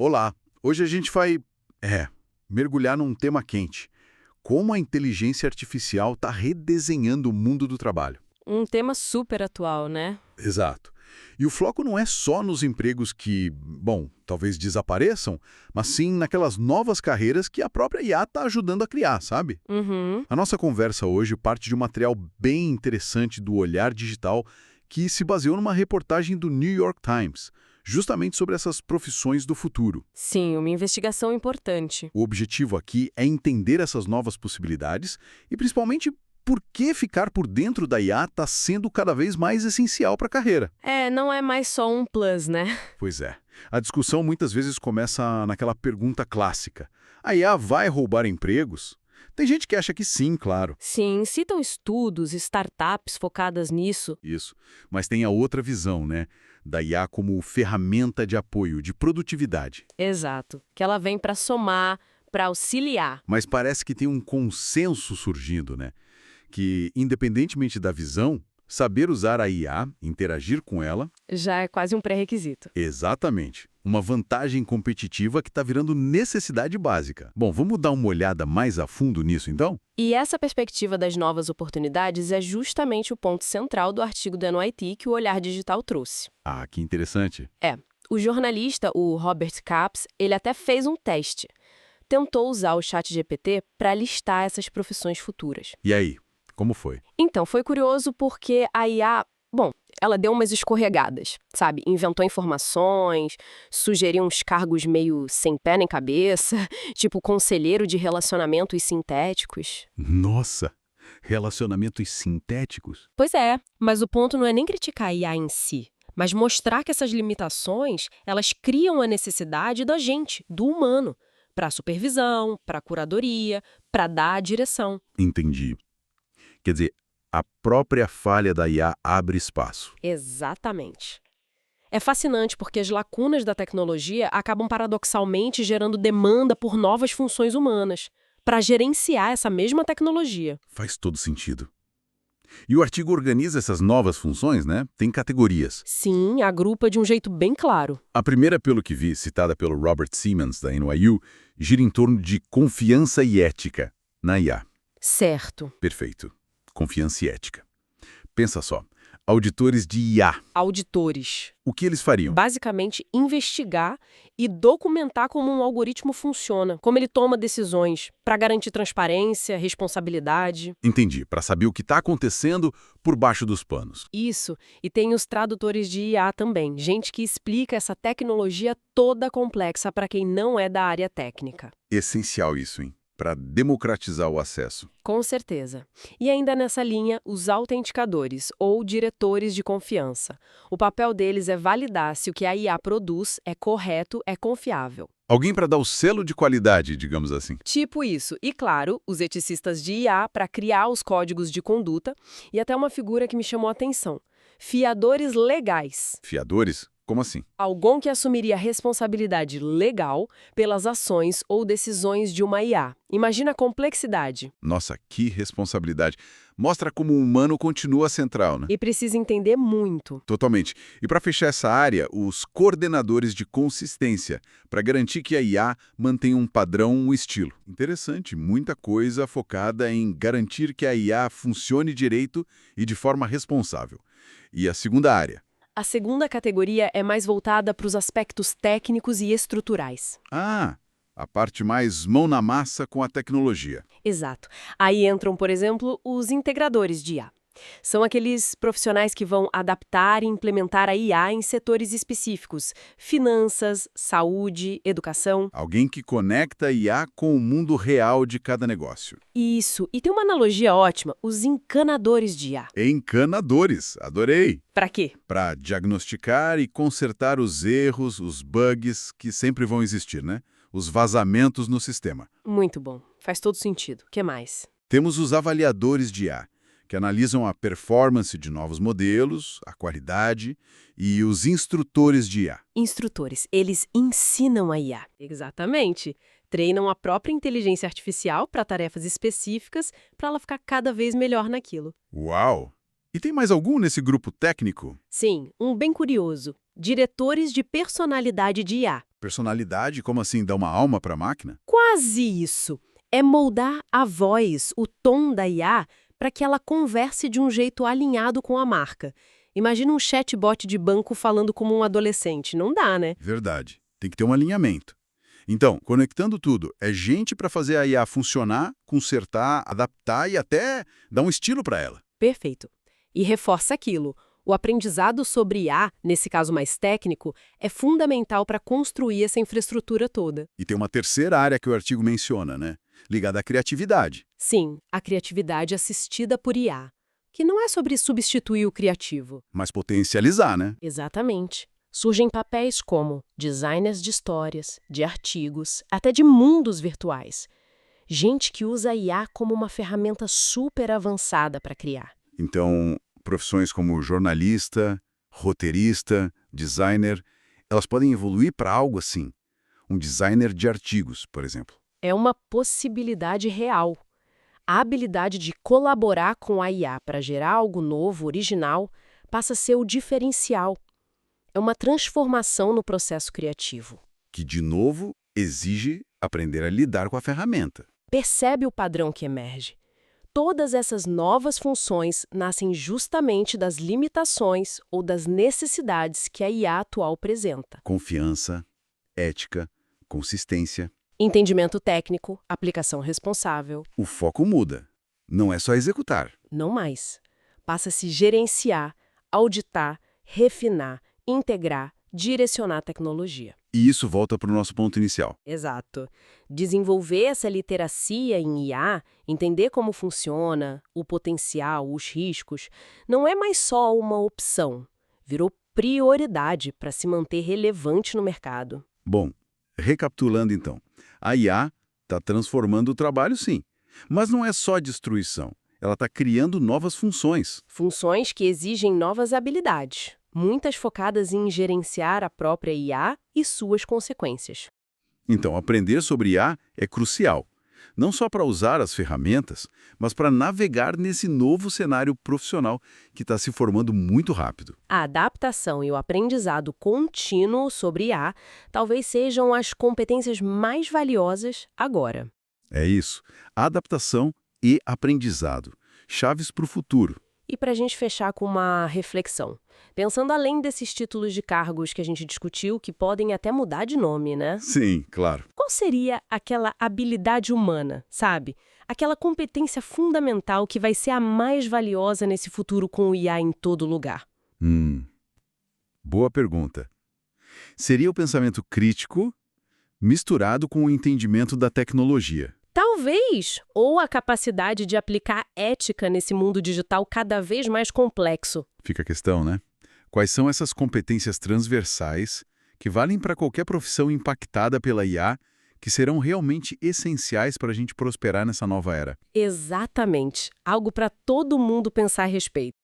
Olá, hoje a gente vai, mergulhar num tema quente. Como a inteligência artificial está redesenhando o mundo do trabalho. Um tema super atual, né? Exato. E o foco não é só nos empregos que, bom, talvez desapareçam, mas sim naquelas novas carreiras que a própria IA está ajudando a criar, sabe? Uhum. A nossa conversa hoje parte de um material bem interessante do Olhar Digital que se baseou numa reportagem do New York Times, justamente sobre essas profissões do futuro. Sim, uma investigação importante. O objetivo aqui é entender essas novas possibilidades e, principalmente, por que ficar por dentro da IA está sendo cada vez mais essencial para a carreira. Não é mais só um plus, né? Pois é. A discussão muitas vezes começa naquela pergunta clássica. A IA vai roubar empregos? Tem gente que acha que sim, claro. Sim, citam estudos, startups focadas nisso. Isso. Mas tem a outra visão, né? Da IA como ferramenta de apoio, de produtividade. Exato. Que ela vem para somar, para auxiliar. Mas parece que tem um consenso surgindo, né? Que, independentemente da visão, saber usar a IA, interagir com ela... Já é quase um pré-requisito. Exatamente. Uma vantagem competitiva que está virando necessidade básica. Bom, vamos dar uma olhada mais a fundo nisso, então? E essa perspectiva das novas oportunidades é justamente o ponto central do artigo do NYT que o Olhar Digital trouxe. Ah, que interessante. O jornalista, o Robert Capps, ele até fez um teste. Tentou usar o ChatGPT para listar essas profissões futuras. E aí, como foi? Então, foi curioso porque a IA, ela deu umas escorregadas, sabe? Inventou informações, sugeriu uns cargos meio sem pé nem cabeça, tipo conselheiro de relacionamentos sintéticos. Nossa! Relacionamentos sintéticos? Pois é, mas o ponto não é nem criticar a IA em si, mas mostrar que essas limitações, elas criam a necessidade da gente, do humano, para supervisão, para curadoria, para dar a direção. Entendi. Quer dizer, a própria falha da IA abre espaço. Exatamente. É fascinante porque as lacunas da tecnologia acabam paradoxalmente gerando demanda por novas funções humanas, para gerenciar essa mesma tecnologia. Faz todo sentido. E o artigo organiza essas novas funções, né? Tem categorias. Sim, agrupa de um jeito bem claro. A primeira, pelo que vi, citada pelo Robert Simmons, da NYU, gira em torno de confiança e ética na IA. Certo. Perfeito. Confiança e ética. Pensa só, auditores de IA, Auditores. o que eles fariam? Basicamente, investigar e documentar como um algoritmo funciona, como ele toma decisões, para garantir transparência, responsabilidade. Entendi, para saber o que está acontecendo por baixo dos panos. Isso, e tem os tradutores de IA também, gente que explica essa tecnologia toda complexa para quem não é da área técnica. Essencial isso, hein? Para democratizar o acesso. Com certeza. E ainda nessa linha, os autenticadores, ou diretores de confiança. O papel deles é validar se o que a IA produz é correto, é confiável. Alguém para dar o selo de qualidade, digamos assim. Tipo isso. E, claro, os eticistas de IA para criar os códigos de conduta e até uma figura que me chamou a atenção. Fiadores legais. Fiadores? Como assim? Alguém que assumiria responsabilidade legal pelas ações ou decisões de uma IA. Imagina a complexidade. Nossa, que responsabilidade. Mostra como o humano continua central, né? E precisa entender muito. Totalmente. E para fechar essa área, os coordenadores de consistência, para garantir que a IA mantenha um padrão, um estilo. Interessante, muita coisa focada em garantir que a IA funcione direito e de forma responsável. E a segunda área? A segunda categoria é mais voltada para os aspectos técnicos e estruturais. Ah, a parte mais mão na massa com a tecnologia. Exato. Aí entram, por exemplo, os integradores de IA. São aqueles profissionais que vão adaptar e implementar a IA em setores específicos: finanças, saúde, educação. Alguém que conecta a IA com o mundo real de cada negócio. Isso. E tem uma analogia ótima: os encanadores de IA. Encanadores, adorei! Para quê? Para diagnosticar e consertar os erros, os bugs que sempre vão existir, né? Os vazamentos no sistema. Muito bom. Faz todo sentido. O que mais? Temos os avaliadores de IA, que analisam a performance de novos modelos, a qualidade, e os instrutores de IA. Instrutores. Eles ensinam a IA. Exatamente. Treinam a própria inteligência artificial para tarefas específicas para ela ficar cada vez melhor naquilo. Uau! E tem mais algum nesse grupo técnico? Sim, um bem curioso. Diretores de personalidade de IA. Personalidade, como assim, dar uma alma para a máquina? Quase isso. É moldar a voz, o tom da IA, para que ela converse de um jeito alinhado com a marca. Imagina um chatbot de banco falando como um adolescente. Não dá, né? Verdade. Tem que ter um alinhamento. Então, conectando tudo, é gente para fazer a IA funcionar, consertar, adaptar e até dar um estilo para ela. Perfeito. E reforça aquilo. O aprendizado sobre IA, nesse caso mais técnico, é fundamental para construir essa infraestrutura toda. E tem uma terceira área que o artigo menciona, né? Ligada à criatividade. Sim, a criatividade assistida por IA, que não é sobre substituir o criativo. Mas potencializar, né? Exatamente. Surgem papéis como designers de histórias, de artigos, até de mundos virtuais. Gente que usa a IA como uma ferramenta super avançada para criar. Então, profissões como jornalista, roteirista, designer, elas podem evoluir para algo assim. Um designer de artigos, por exemplo. É uma possibilidade real. A habilidade de colaborar com a IA para gerar algo novo, original, passa a ser o diferencial. É uma transformação no processo criativo. Que, de novo, exige aprender a lidar com a ferramenta. Percebe o padrão que emerge? Todas essas novas funções nascem justamente das limitações ou das necessidades que a IA atual apresenta. Confiança, ética, consistência. Entendimento técnico, aplicação responsável. O foco muda. Não é só executar. Não mais. Passa-se gerenciar, auditar, refinar, integrar, direcionar a tecnologia. E isso volta para o nosso ponto inicial. Exato. Desenvolver essa literacia em IA, entender como funciona, o potencial, os riscos, não é mais só uma opção. Virou prioridade para se manter relevante no mercado. Bom, recapitulando então. A IA está transformando o trabalho, sim. Mas não é só destruição. Ela está criando novas funções. Funções que exigem novas habilidades, muitas focadas em gerenciar a própria IA e suas consequências. Então, aprender sobre IA é crucial. Não só para usar as ferramentas, mas para navegar nesse novo cenário profissional que está se formando muito rápido. A adaptação e o aprendizado contínuo sobre IA talvez sejam as competências mais valiosas agora. É isso. Adaptação e aprendizado. Chaves para o futuro. E para a gente fechar com uma reflexão, pensando além desses títulos de cargos que a gente discutiu, que podem até mudar de nome, né? Sim, claro. Qual seria aquela habilidade humana, sabe? Aquela competência fundamental que vai ser a mais valiosa nesse futuro com o IA em todo lugar? Boa pergunta. Seria o pensamento crítico misturado com o entendimento da tecnologia. Talvez, ou a capacidade de aplicar ética nesse mundo digital cada vez mais complexo. Fica a questão, né? Quais são essas competências transversais que valem para qualquer profissão impactada pela IA, que serão realmente essenciais para a gente prosperar nessa nova era? Exatamente. Algo para todo mundo pensar a respeito.